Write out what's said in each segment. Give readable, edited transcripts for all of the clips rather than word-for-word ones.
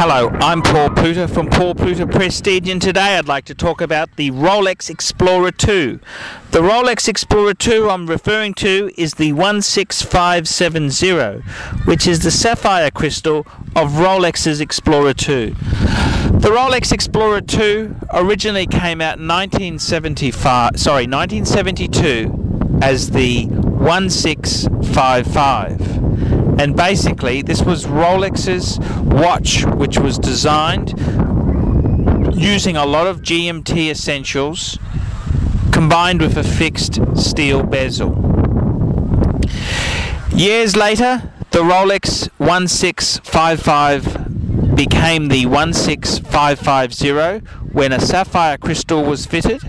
Hello, I'm Paul Pluta from Paul Pluta Prestige, and today I'd like to talk about the Rolex Explorer II. The Rolex Explorer II I'm referring to is the 16570, which is the sapphire crystal of Rolex's Explorer II. The Rolex Explorer II originally came out in 1972 as the 1655. And basically, this was Rolex's watch, which was designed using a lot of GMT essentials combined with a fixed steel bezel. Years later, the Rolex 1655 became the 16550 when a sapphire crystal was fitted.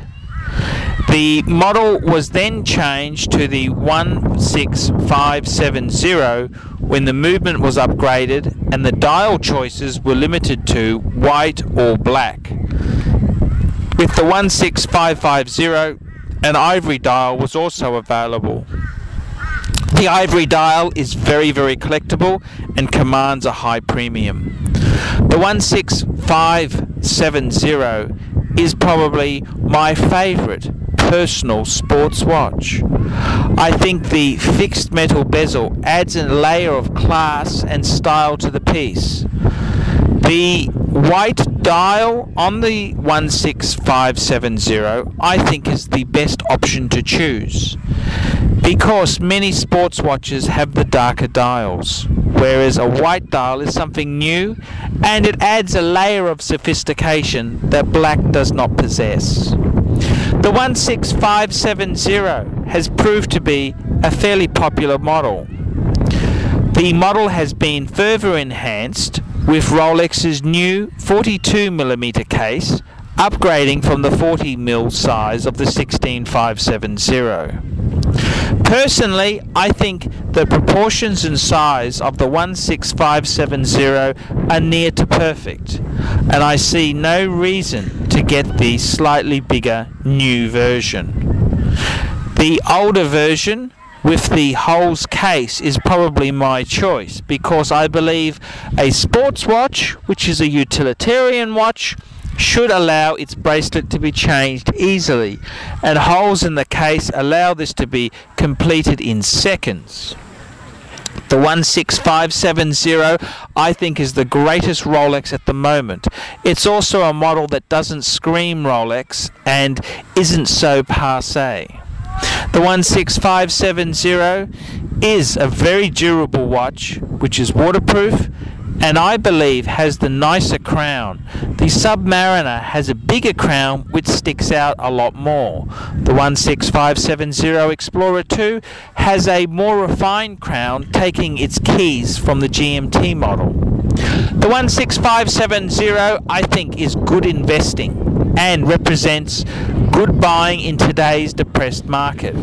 The model was then changed to the 16570 when the movement was upgraded and the dial choices were limited to white or black. With the 16550, an ivory dial was also available. The ivory dial is very collectible and commands a high premium. The 16570 is probably my favorite personal sports watch. I think the fixed metal bezel adds a layer of class and style to the piece. The white dial on the 16570 I think is the best option to choose, because many sports watches have the darker dials, whereas a white dial is something new and it adds a layer of sophistication that black does not possess. The 16570 has proved to be a fairly popular model. The model has been further enhanced with Rolex's new 42mm case, upgrading from the 40mm size of the 16570. Personally, I think the proportions and size of the 16570 are near to perfect, and I see no reason to get the slightly bigger new version. The older version with the holes case is probably my choice, because I believe a sports watch, which is a utilitarian watch, should allow its bracelet to be changed easily, and holes in the case allow this to be completed in seconds. The 16570 I think is the greatest Rolex at the moment. It's also a model that doesn't scream Rolex and isn't so passé. The 16570 is a very durable watch, which is waterproof, and I believe has the nicer crown. The Submariner has a bigger crown which sticks out a lot more. The 16570 Explorer II has a more refined crown, taking its keys from the GMT model. The 16570 I think is good investing and represents good buying in today's depressed market.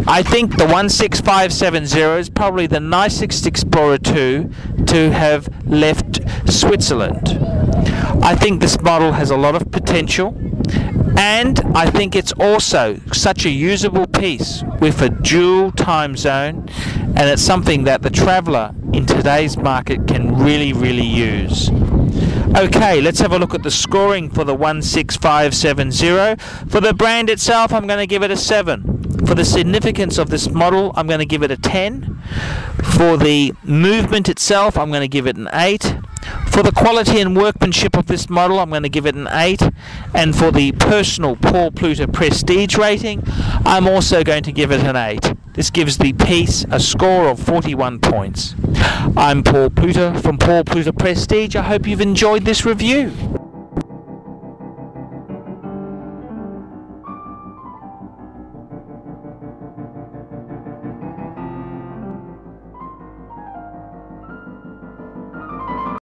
I think the 16570 is probably the nicest Explorer II to have left Switzerland. I think this model has a lot of potential, and I think it's also such a usable piece with a dual time zone, and it's something that the traveller in today's market can really use. Okay, let's have a look at the scoring for the 16570. For the brand itself, I'm going to give it a 7. For the significance of this model, I'm going to give it a 10. For the movement itself, I'm going to give it an 8. For the quality and workmanship of this model, I'm going to give it an 8. And for the personal Paul Pluta Prestige rating, I'm also going to give it an 8. This gives the piece a score of 41 points. I'm Paul Pluta from Paul Pluta Prestige. I hope you've enjoyed this review.